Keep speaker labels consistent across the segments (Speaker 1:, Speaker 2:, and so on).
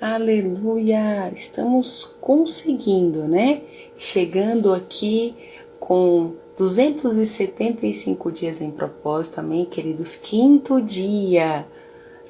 Speaker 1: Aleluia! Estamos conseguindo, né? Chegando aqui com 275 dias em propósito, amém, queridos? Quinto dia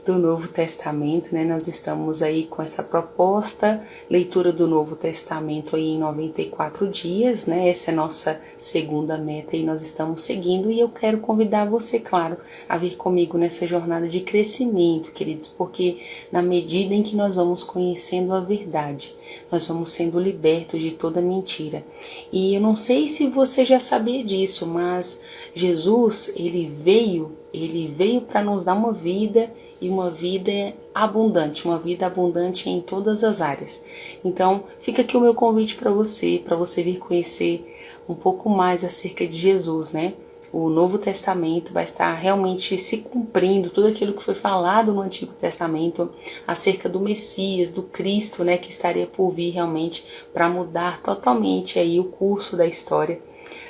Speaker 1: do Novo Testamento, né? Nós estamos aí com essa proposta, leitura do Novo Testamento aí em 94 dias, né? Essa é a nossa segunda meta e nós estamos seguindo, e eu quero convidar você, claro, a vir comigo nessa jornada de crescimento, queridos, porque na medida em que nós vamos conhecendo a verdade, nós vamos sendo libertos de toda mentira. E eu não sei se você já sabia disso, mas Jesus, ele veio para nos dar uma vida, e uma vida abundante em todas as áreas. Então, fica aqui o meu convite para você vir conhecer um pouco mais acerca de Jesus, né? O Novo Testamento vai estar realmente se cumprindo, tudo aquilo que foi falado no Antigo Testamento acerca do Messias, do Cristo, né, que estaria por vir realmente para mudar totalmente aí o curso da história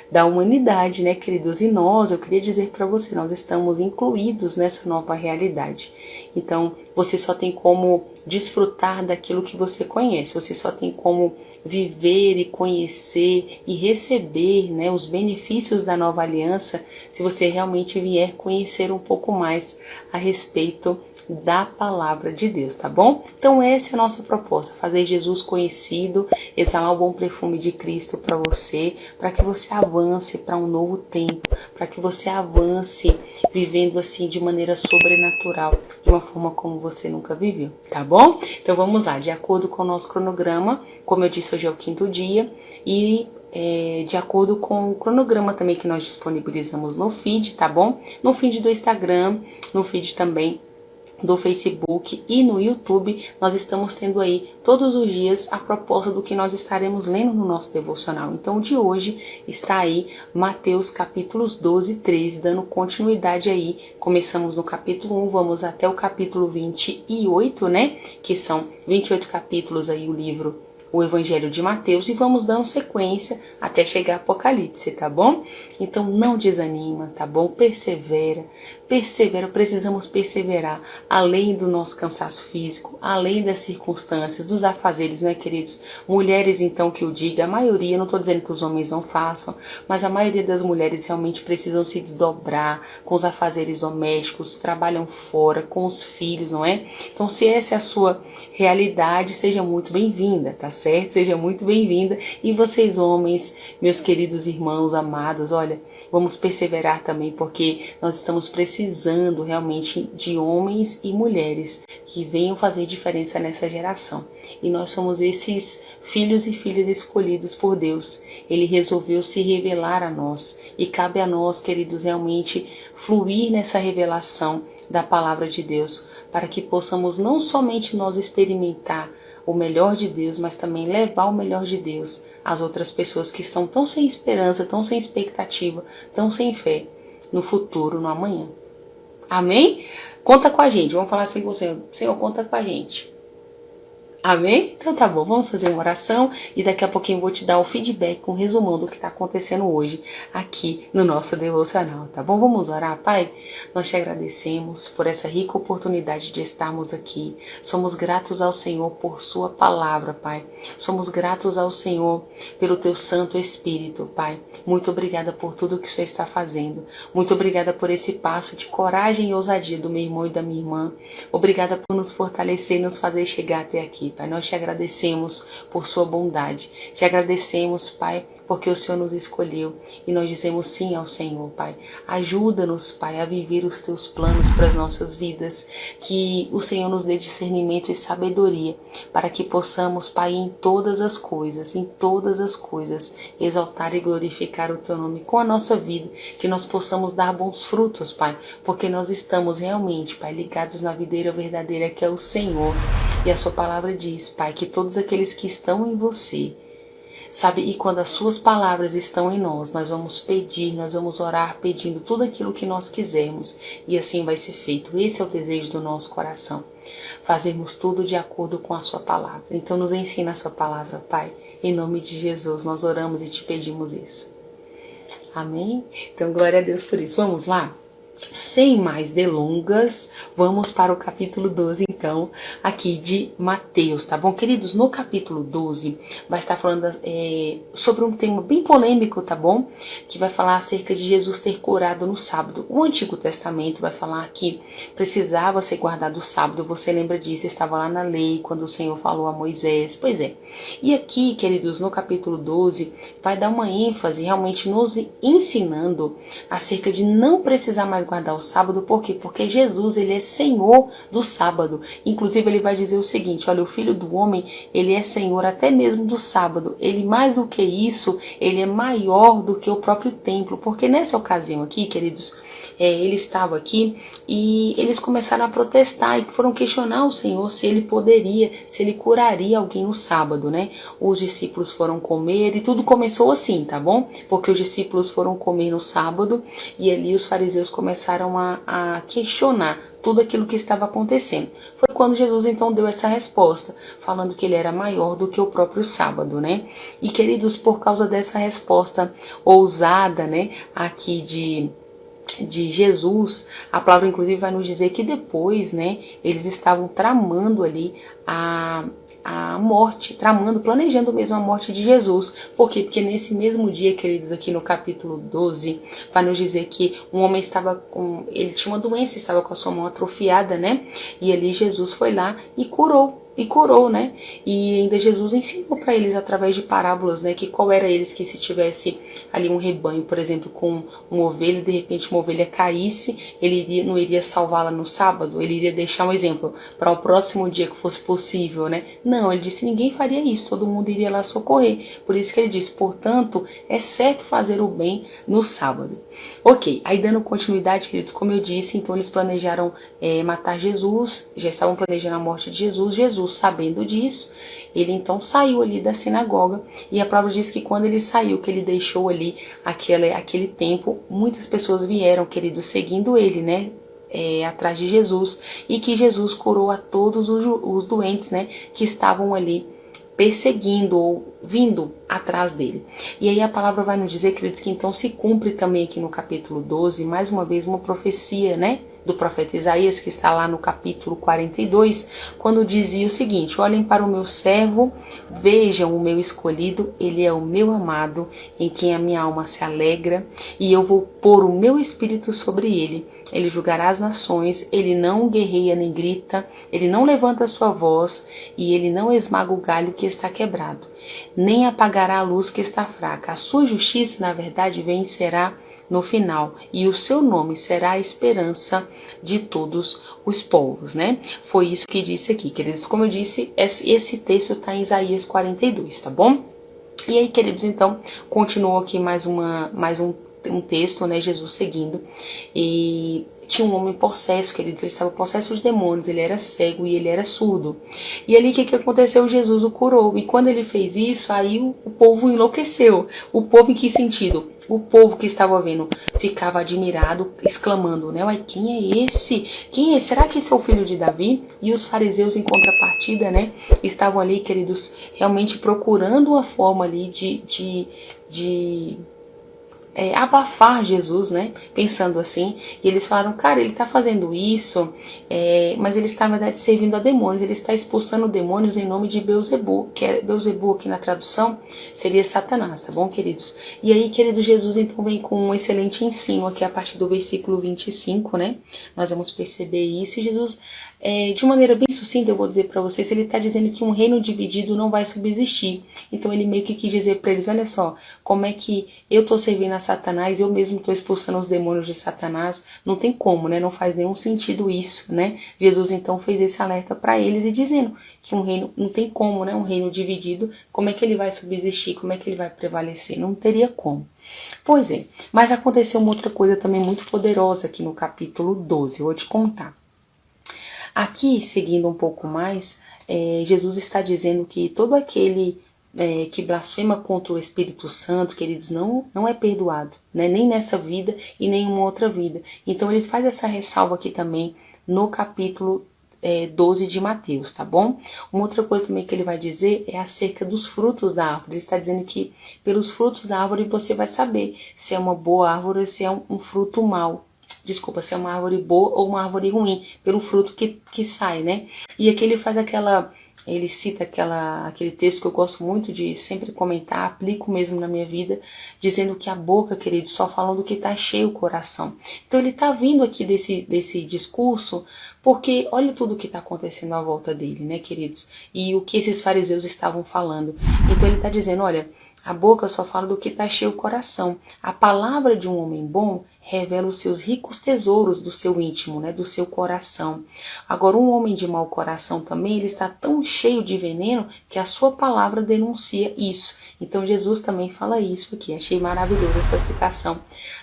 Speaker 1: da humanidade, né, queridos? E nós, eu queria dizer para você, nós estamos incluídos nessa nova realidade. Então, você só tem como desfrutar daquilo que você conhece, você só tem como viver e conhecer e receber, né, os benefícios da nova aliança se você realmente vier conhecer um pouco mais a respeito da palavra de Deus, tá bom? Então essa é a nossa proposta, fazer Jesus conhecido, exalar o bom perfume de Cristo para você, para que você avance para um novo tempo, para que você avance vivendo assim de maneira sobrenatural, de uma forma como você nunca viveu, tá bom? Então vamos lá, de acordo com o nosso cronograma, como eu disse, hoje é o quinto dia, e de acordo com o cronograma também que nós disponibilizamos no feed, tá bom? No feed do Instagram, no feed também do Facebook e no YouTube, nós estamos tendo aí todos os dias a proposta do que nós estaremos lendo no nosso devocional. Então, de hoje está aí Mateus capítulos 12 e 13, dando continuidade aí. Começamos no capítulo 1, vamos até o capítulo 28, né? Que são 28 capítulos aí o livro, o Evangelho de Mateus, e vamos dando sequência até chegar a Apocalipse, tá bom? Então não desanima, tá bom? Persevera, precisamos perseverar, além do nosso cansaço físico, além das circunstâncias, dos afazeres, né, queridos? Mulheres, então, que eu diga, a maioria, não estou dizendo que os homens não façam, mas a maioria das mulheres realmente precisam se desdobrar com os afazeres domésticos, trabalham fora, com os filhos, não é? Então, se essa é a sua realidade, seja muito bem-vinda, tá certo? Seja muito bem-vinda. E vocês, homens, meus queridos irmãos amados, olha, vamos perseverar também, porque nós estamos precisando realmente de homens e mulheres que venham fazer diferença nessa geração. E nós somos esses filhos e filhas escolhidos por Deus. Ele resolveu se revelar a nós. E cabe a nós, queridos, realmente fluir nessa revelação da palavra de Deus, para que possamos não somente nós experimentar o melhor de Deus, mas também levar o melhor de Deus às outras pessoas que estão tão sem esperança, tão sem expectativa, tão sem fé no futuro, no amanhã. Amém? Conta com a gente, vamos falar assim com o Senhor. Senhor, conta com a gente. Amém? Então tá bom, vamos fazer uma oração e daqui a pouquinho eu vou te dar o feedback, um resumão do que está acontecendo hoje aqui no nosso devocional, tá bom? Vamos orar, Pai? Nós te agradecemos por essa rica oportunidade de estarmos aqui. Somos gratos ao Senhor por sua palavra, Pai. Somos gratos ao Senhor pelo teu Santo Espírito, Pai. Muito obrigada por tudo que o Senhor está fazendo. Muito obrigada por esse passo de coragem e ousadia do meu irmão e da minha irmã. Obrigada por nos fortalecer e nos fazer chegar até aqui, Pai. Nós te agradecemos por sua bondade. Te agradecemos, Pai, porque o Senhor nos escolheu e nós dizemos sim ao Senhor, Pai. Ajuda-nos, Pai, a viver os teus planos para as nossas vidas, que o Senhor nos dê discernimento e sabedoria, para que possamos, Pai, em todas as coisas, exaltar e glorificar o teu nome com a nossa vida, que nós possamos dar bons frutos, Pai, porque nós estamos realmente, Pai, ligados na videira verdadeira que é o Senhor. E a sua palavra diz, Pai, que todos aqueles que estão em você, sabe, e quando as suas palavras estão em nós, nós vamos pedir, nós vamos orar pedindo tudo aquilo que nós quisermos, e assim vai ser feito. Esse é o desejo do nosso coração, fazermos tudo de acordo com a sua palavra. Então nos ensina a sua palavra, Pai, em nome de Jesus nós oramos e te pedimos isso. Amém? Então glória a Deus por isso. Vamos lá? sem mais delongas, vamos para o capítulo 12, então, aqui de Mateus, tá bom, queridos? No capítulo 12, vai estar falando sobre um tema bem polêmico, tá bom? Que vai falar acerca de Jesus ter curado no sábado. O Antigo Testamento vai falar que precisava ser guardado o sábado, você lembra disso, estava lá na lei, quando o Senhor falou a Moisés, pois é. E aqui, queridos, no capítulo 12, vai dar uma ênfase, realmente nos ensinando acerca de não precisar mais guardar o sábado. Por quê? Porque Jesus, ele é Senhor do sábado. Inclusive, ele vai dizer o seguinte, olha, o Filho do Homem, ele é Senhor até mesmo do sábado. Ele, mais do que isso, ele é maior do que o próprio templo. Porque nessa ocasião aqui, queridos, ele estava aqui e eles começaram a protestar e foram questionar o Senhor se ele poderia, se ele curaria alguém no sábado, né? Os discípulos foram comer e tudo começou assim, tá bom? Porque os discípulos foram comer no sábado e ali os fariseus começaram a questionar tudo aquilo que estava acontecendo. Foi quando Jesus então deu essa resposta, falando que ele era maior do que o próprio sábado, né? E queridos, por causa dessa resposta ousada, né, aqui de Jesus, a palavra inclusive vai nos dizer que depois, né, eles estavam tramando ali a morte, planejando mesmo a morte de Jesus. Por quê? Porque nesse mesmo dia, queridos, aqui no capítulo 12, vai nos dizer que um homem ele tinha uma doença, estava com a sua mão atrofiada, né, e ali Jesus foi lá e curou, né? E ainda Jesus ensinou para eles através de parábolas, né? Que qual era eles que se tivesse ali um rebanho, por exemplo, com uma ovelha, de repente uma ovelha caísse, ele não iria salvá-la no sábado, ele iria deixar um exemplo para o próximo dia que fosse possível, né? Não, ele disse, ninguém faria isso, todo mundo iria lá socorrer. Por isso que ele disse, portanto, é certo fazer o bem no sábado. Ok, aí dando continuidade, queridos, como eu disse, então eles planejaram matar Jesus, já estavam planejando a morte de Jesus. Jesus, sabendo disso, ele então saiu ali da sinagoga e a palavra diz que quando ele saiu, que ele deixou ali aquele tempo, muitas pessoas vieram, queridos, seguindo ele, né? Atrás de Jesus, e que Jesus curou a todos os doentes, né, que estavam ali perseguindo ou vindo atrás dele. E aí a palavra vai nos dizer, queridos, que então se cumpre também aqui no capítulo 12, mais uma vez uma profecia, né, do profeta Isaías, que está lá no capítulo 42, quando dizia o seguinte, olhem para o meu servo, vejam o meu escolhido, ele é o meu amado, em quem a minha alma se alegra, e eu vou pôr o meu espírito sobre ele. Ele julgará as nações, ele não guerreia nem grita, ele não levanta a sua voz, e ele não esmaga o galho que está quebrado, nem apagará a luz que está fraca. A sua justiça, na verdade, vencerá no final, e o seu nome será a esperança de todos os povos, né? Foi isso que disse aqui, queridos. Como eu disse, esse texto está em Isaías 42, tá bom? E aí, queridos, então, continuou aqui mais um texto, né? Jesus seguindo, e tinha um homem possesso, queridos, ele estava possesso de demônios, ele era cego e ele era surdo. E ali o que aconteceu? Jesus o curou, e quando ele fez isso, aí o povo enlouqueceu. O povo em que sentido? O povo que estava vendo ficava admirado, exclamando, né? Uai, quem é esse? Quem é? Será que esse é o filho de Davi? E os fariseus, em contrapartida, né? Estavam ali, queridos, realmente procurando uma forma ali de abafar Jesus, né? Pensando assim. E eles falaram, cara, ele está fazendo isso, mas ele está, na verdade, servindo a demônios. Ele está expulsando demônios em nome de Beelzebu, que é Beelzebu aqui na tradução, seria Satanás, tá bom, queridos? E aí, querido, Jesus então vem com um excelente ensino aqui a partir do versículo 25, né? Nós vamos perceber isso. E Jesus, de maneira bem sucinta, eu vou dizer para vocês, ele está dizendo que um reino dividido não vai subsistir. Então ele meio que quis dizer para eles, olha só, como é que eu estou servindo a Satanás, eu mesmo estou expulsando os demônios de Satanás, não tem como, né? Não faz nenhum sentido isso, né? Jesus então fez esse alerta para eles e dizendo que um reino, não tem como, né? Um reino dividido, como é que ele vai subsistir, como é que ele vai prevalecer? Não teria como. Pois é, mas aconteceu uma outra coisa também muito poderosa aqui no capítulo 12, eu vou te contar. Aqui, seguindo um pouco mais, Jesus está dizendo que todo aquele que blasfema contra o Espírito Santo, queridos, não é perdoado, né? Nem nessa vida e nem em uma outra vida. Então ele faz essa ressalva aqui também no capítulo 12 de Mateus, tá bom? Uma outra coisa também que ele vai dizer é acerca dos frutos da árvore. Ele está dizendo que pelos frutos da árvore você vai saber se é uma boa árvore ou se é um fruto mau. desculpa, se é uma árvore boa ou uma árvore ruim, pelo fruto que sai, né? E aqui ele faz ele cita aquele texto que eu gosto muito de sempre comentar, aplico mesmo na minha vida, dizendo que a boca, querido, só fala do que está cheio o coração. Então ele está vindo aqui desse discurso, porque olha tudo o que está acontecendo à volta dele, né, queridos? E o que esses fariseus estavam falando. Então ele está dizendo, olha, a boca só fala do que está cheio o coração. A palavra de um homem bom revela os seus ricos tesouros do seu íntimo, né, do seu coração. Agora, um homem de mau coração também, ele está tão cheio de veneno que a sua palavra denuncia isso. Então, Jesus também fala isso aqui. Achei maravilhosa essa citação.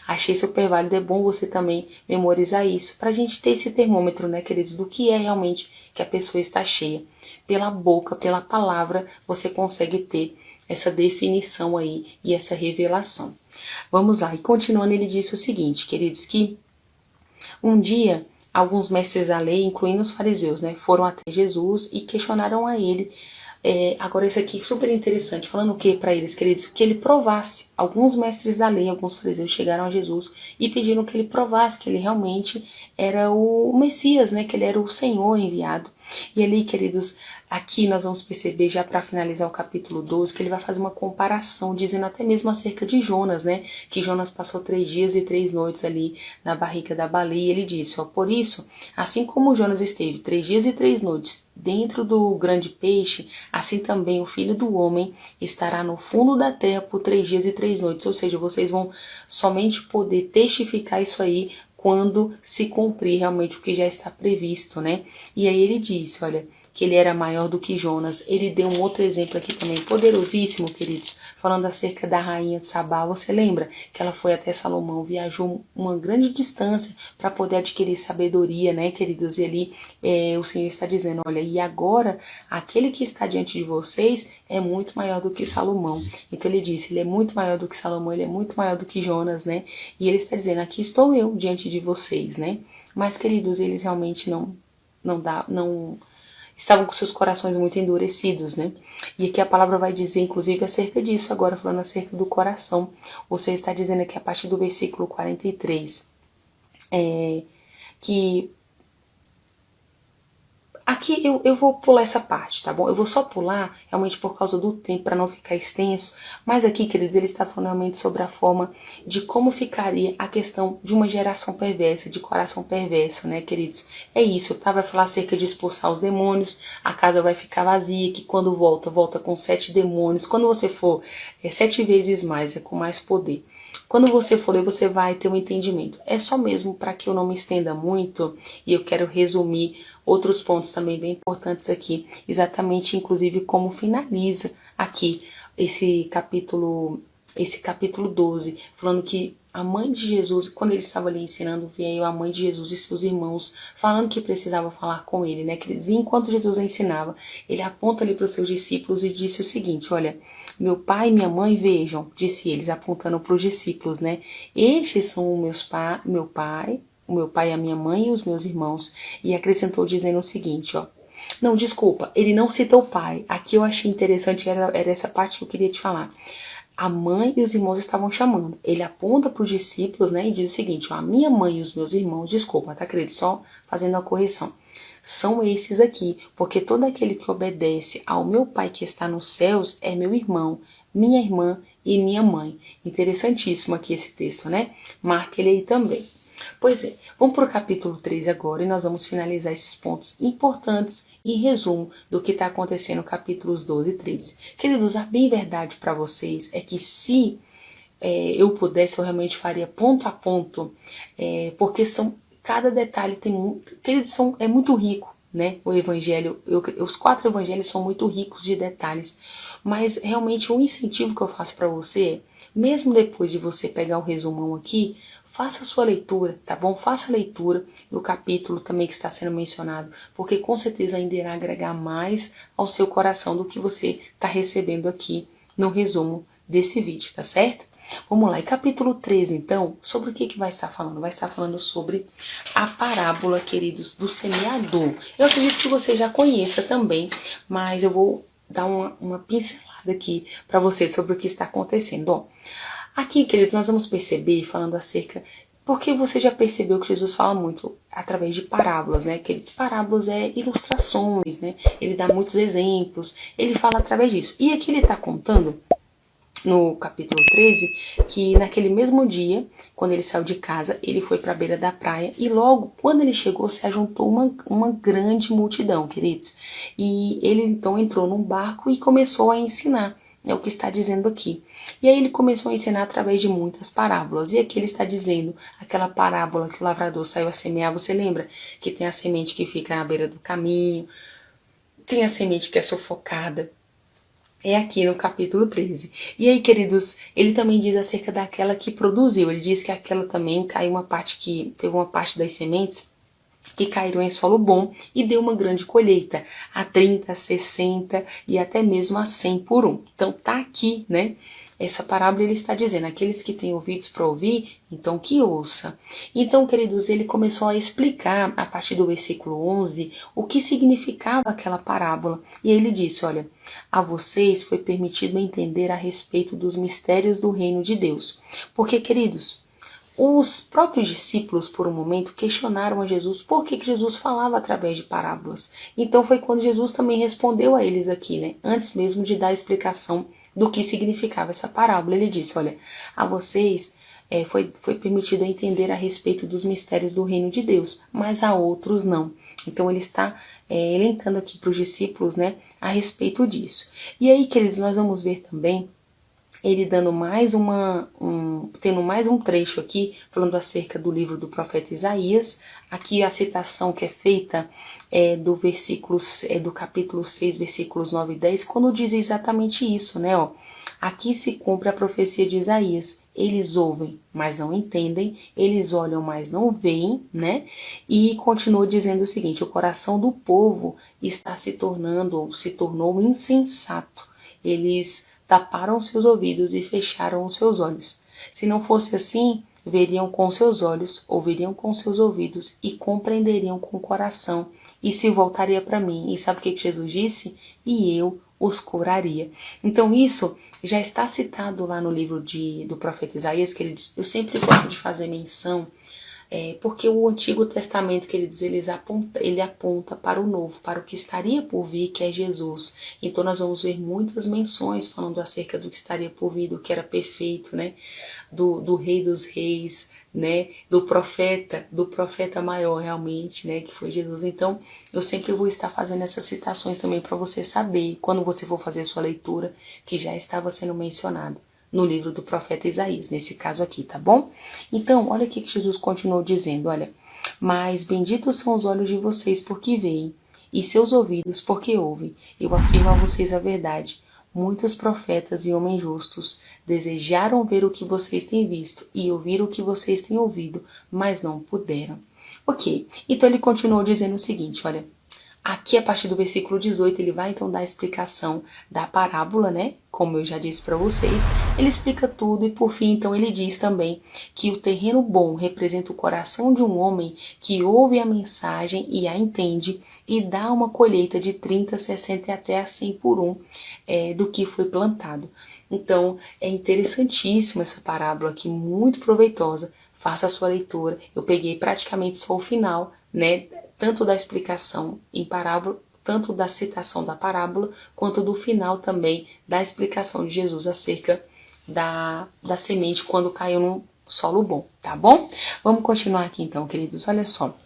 Speaker 1: Achei super válido. É bom você também memorizar isso, para a gente ter esse termômetro, né, queridos, do que é realmente que a pessoa está cheia. Pela boca, pela palavra, você consegue ter essa definição aí e essa revelação. Vamos lá, e continuando ele disse o seguinte, queridos, que um dia alguns mestres da lei, incluindo os fariseus, né, foram até Jesus e questionaram a ele, agora isso aqui super interessante, falando o que para eles, queridos? Que ele provasse. Alguns mestres da lei, alguns fariseus chegaram a Jesus e pediram que ele provasse que ele realmente era o Messias, né, que ele era o Senhor enviado. E ali, queridos, aqui nós vamos perceber, já para finalizar o capítulo 12, que ele vai fazer uma comparação, dizendo até mesmo acerca de Jonas, né? Que Jonas passou 3 dias e 3 noites ali na barriga da baleia. Ele disse, ó, por isso, assim como Jonas esteve 3 dias e 3 noites dentro do grande peixe, assim também o Filho do Homem estará no fundo da terra por 3 dias e 3 noites. Ou seja, vocês vão somente poder testificar isso aí quando se cumprir realmente o que já está previsto, né? E aí ele disse, olha, que ele era maior do que Jonas. Ele deu um outro exemplo aqui também, poderosíssimo, queridos, falando acerca da rainha de Sabá. Você lembra que ela foi até Salomão, viajou uma grande distância para poder adquirir sabedoria, né, queridos? E ali o Senhor está dizendo, olha, e agora aquele que está diante de vocês é muito maior do que Salomão. Então ele disse, ele é muito maior do que Salomão, ele é muito maior do que Jonas, né? E ele está dizendo, aqui estou eu diante de vocês, né? Mas, queridos, eles realmente não estavam com seus corações muito endurecidos, né? E aqui a palavra vai dizer, inclusive, acerca disso, agora falando acerca do coração. O Senhor está dizendo aqui a partir do versículo 43, que aqui eu vou pular essa parte, tá bom? Eu vou só pular, realmente por causa do tempo, para não ficar extenso. Mas aqui, queridos, ele está falando realmente sobre a forma de como ficaria a questão de uma geração perversa, de coração perverso, né, queridos? É isso, tá? Vai falar acerca de expulsar os demônios, a casa vai ficar vazia, que quando volta com 7 demônios. Quando você for 7 vezes mais, é com mais poder. Quando você for ler, você vai ter um entendimento. É só mesmo para que eu não me estenda muito, e eu quero resumir outros pontos também bem importantes aqui, exatamente, inclusive, como finaliza aqui esse capítulo 12, falando que a mãe de Jesus, quando ele estava ali ensinando, veio a mãe de Jesus e seus irmãos falando que precisava falar com ele, né? E enquanto Jesus ensinava, ele aponta ali para os seus discípulos e disse o seguinte, olha, meu pai e minha mãe vejam, disse eles, apontando para os discípulos, né? Estes são o meu pai e a minha mãe e os meus irmãos. E acrescentou dizendo o seguinte, ó. Não, desculpa, ele não citou o pai. Aqui eu achei interessante, era essa parte que eu queria te falar. A mãe e os irmãos estavam chamando. Ele aponta para os discípulos, né, e diz o seguinte, ó, a minha mãe e os meus irmãos, desculpa, tá, querido? Só fazendo a correção. São esses aqui, porque todo aquele que obedece ao meu Pai que está nos céus é meu irmão, minha irmã e minha mãe. Interessantíssimo aqui esse texto, né? Marque ele aí também. Pois é, vamos para o capítulo 3 agora e nós vamos finalizar esses pontos importantes em resumo do que está acontecendo no capítulos 12 e 13. Queridos, a bem verdade para vocês é que se eu pudesse, eu realmente faria ponto a ponto, porque cada detalhe tem muito, queridos, é muito rico, né? O evangelho, os 4 evangelhos são muito ricos de detalhes, mas realmente o incentivo que eu faço para você é, mesmo depois de você pegar o resumão aqui, faça a sua leitura, tá bom? Faça a leitura do capítulo também que está sendo mencionado, porque com certeza ainda irá agregar mais ao seu coração do que você está recebendo aqui no resumo desse vídeo, tá certo? Vamos lá, e capítulo 13, então, sobre o que vai estar falando? Vai estar falando sobre a parábola, queridos, do semeador. Eu acredito que você já conheça também, mas eu vou dar uma pincelada aqui para você sobre o que está acontecendo. Ó, aqui, queridos, nós vamos perceber, falando acerca Porque você já percebeu que Jesus fala muito através de parábolas, né? Que parábolas é ilustrações, né? Ele dá muitos exemplos, ele fala através disso. E aqui ele está contando, no capítulo 13, que naquele mesmo dia, quando ele saiu de casa, ele foi para a beira da praia e logo, quando ele chegou, se ajuntou uma grande multidão, queridos. E ele então entrou num barco e começou a ensinar. É o que está dizendo aqui. E aí ele começou a ensinar através de muitas parábolas. E aqui ele está dizendo aquela parábola que o lavrador saiu a semear. Você lembra que tem a semente que fica na beira do caminho, tem a semente que é sufocada. É aqui no capítulo 13. E aí, queridos, ele também diz acerca daquela que produziu. Ele diz que aquela também caiu teve uma parte das sementes que caíram em solo bom e deu uma grande colheita, a 30, a 60 e até mesmo a 100 por um. Então tá aqui, né? Essa parábola ele está dizendo, aqueles que têm ouvidos para ouvir, então que ouça. Então, queridos, ele começou a explicar, a partir do versículo 11, o que significava aquela parábola. E ele disse, olha, a vocês foi permitido entender a respeito dos mistérios do reino de Deus. Porque, queridos, os próprios discípulos, por um momento, questionaram a Jesus por que Jesus falava através de parábolas. Então foi quando Jesus também respondeu a eles aqui, né? Antes mesmo de dar a explicação do que significava essa parábola. Ele disse, olha, a vocês foi permitido entender a respeito dos mistérios do reino de Deus, mas a outros não. Então ele está elencando aqui para os discípulos, né, a respeito disso. E aí, queridos, nós vamos ver também ele dando tendo mais um trecho aqui, falando acerca do livro do profeta Isaías. Aqui a citação que é feita do capítulo 6, versículos 9 e 10, quando diz exatamente isso, né? Ó, aqui se cumpre a profecia de Isaías. Eles ouvem, mas não entendem. Eles olham, mas não veem, né? E continua dizendo o seguinte, o coração do povo está se tornou insensato. Eles taparam seus ouvidos e fecharam os seus olhos. Se não fosse assim, veriam com seus olhos, ouviriam com seus ouvidos e compreenderiam com o coração e se voltaria para mim. E sabe o que Jesus disse? E eu os curaria. Então isso já está citado lá no livro do profeta Isaías, que ele diz, eu sempre gosto de fazer menção, porque o Antigo Testamento, queridos, ele aponta para o Novo, para o que estaria por vir, que é Jesus. Então nós vamos ver muitas menções falando acerca do que estaria por vir, do que era perfeito, né? Do Rei dos Reis, né? Do profeta maior realmente, né? Que foi Jesus. Então eu sempre vou estar fazendo essas citações também para você saber, quando você for fazer a sua leitura, que já estava sendo mencionado no livro do profeta Isaías, nesse caso aqui, tá bom? Então, olha o que Jesus continuou dizendo, olha, mas benditos são os olhos de vocês porque veem, e seus ouvidos porque ouvem. Eu afirmo a vocês a verdade. Muitos profetas e homens justos desejaram ver o que vocês têm visto e ouvir o que vocês têm ouvido, mas não puderam. Ok, então ele continuou dizendo o seguinte, olha, aqui a partir do versículo 18 ele vai então dar a explicação da parábola, né? Como eu já disse para vocês, ele explica tudo e por fim então ele diz também que o terreno bom representa o coração de um homem que ouve a mensagem e a entende e dá uma colheita de 30, 60 e até a 100 por um do que foi plantado. Então é interessantíssima essa parábola aqui, muito proveitosa. Faça a sua leitura. Eu peguei praticamente só o final, né? Tanto da explicação em parábola, tanto da citação da parábola, quanto do final também da explicação de Jesus acerca da semente quando caiu num solo bom, tá bom? Vamos continuar aqui então, queridos, olha só.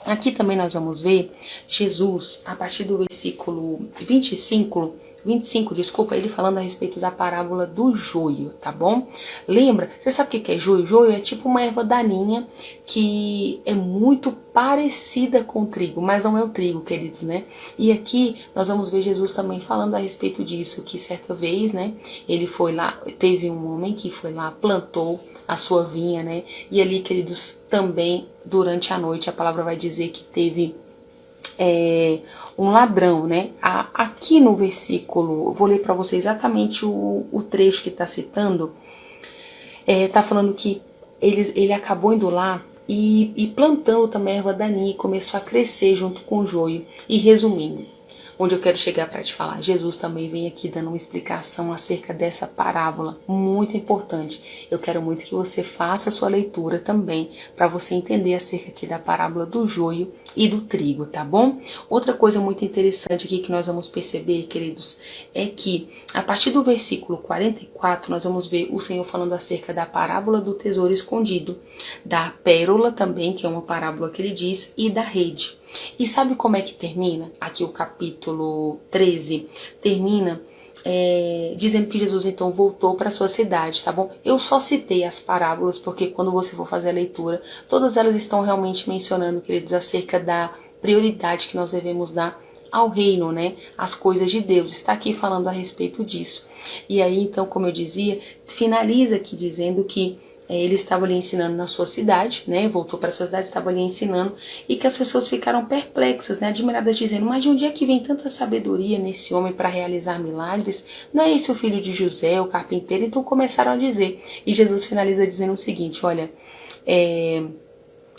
Speaker 1: Aqui também nós vamos ver Jesus, a partir do versículo 25, ele falando a respeito da parábola do joio, tá bom? Lembra? Você sabe o que é joio? Joio é tipo uma erva daninha que é muito parecida com o trigo, mas não é o trigo, queridos, né? E aqui nós vamos ver Jesus também falando a respeito disso, que certa vez, né, ele foi lá, teve um homem que foi lá, plantou a sua vinha, né? E ali, queridos, também durante a noite a palavra vai dizer que teve um ladrão, né? Aqui no versículo, vou ler para você exatamente o trecho que está citando, tá falando que ele acabou indo lá e plantando também a erva daninha e começou a crescer junto com o joio. E resumindo, onde eu quero chegar para te falar? Jesus também vem aqui dando uma explicação acerca dessa parábola, muito importante. Eu quero muito que você faça a sua leitura também, para você entender acerca aqui da parábola do joio e do trigo, tá bom? Outra coisa muito interessante aqui que nós vamos perceber, queridos, é que a partir do versículo 44, nós vamos ver o Senhor falando acerca da parábola do tesouro escondido, da pérola também, que é uma parábola que ele diz, e da rede. E sabe como é que termina? Aqui o capítulo 13 termina dizendo que Jesus então voltou para sua cidade, tá bom? Eu só citei as parábolas porque quando você for fazer a leitura, todas elas estão realmente mencionando, queridos, acerca da prioridade que nós devemos dar ao reino, né? As coisas de Deus. Está aqui falando a respeito disso. E aí, então, como eu dizia, finaliza aqui dizendo que ele estava ali ensinando na sua cidade, né? Voltou para a sua cidade, estava ali ensinando, e que as pessoas ficaram perplexas, né? Admiradas, dizendo: mas de onde é que vem tanta sabedoria nesse homem para realizar milagres? Não é esse o filho de José, o carpinteiro? Então começaram a dizer. E Jesus finaliza dizendo o seguinte: olha,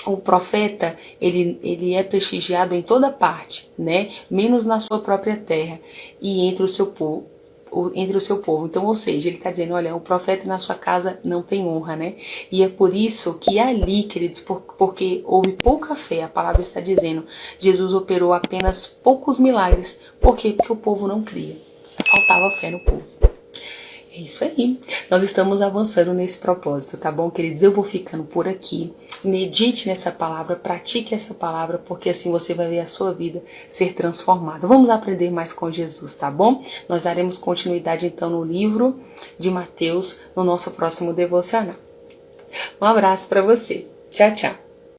Speaker 1: o profeta, ele é prestigiado em toda parte, né? Menos na sua própria terra e entre o seu povo. Então, ou seja, ele está dizendo: olha, o profeta na sua casa não tem honra, né? E é por isso que ali, queridos, porque houve pouca fé, a palavra está dizendo, Jesus operou apenas poucos milagres. Por quê? Porque o povo não cria. Faltava fé no povo. É isso aí. Nós estamos avançando nesse propósito, tá bom, queridos? Eu vou ficando por aqui. Medite nessa palavra, pratique essa palavra, porque assim você vai ver a sua vida ser transformada. Vamos aprender mais com Jesus, tá bom? Nós daremos continuidade então no livro de Mateus, no nosso próximo devocional. Um abraço para você. Tchau, tchau.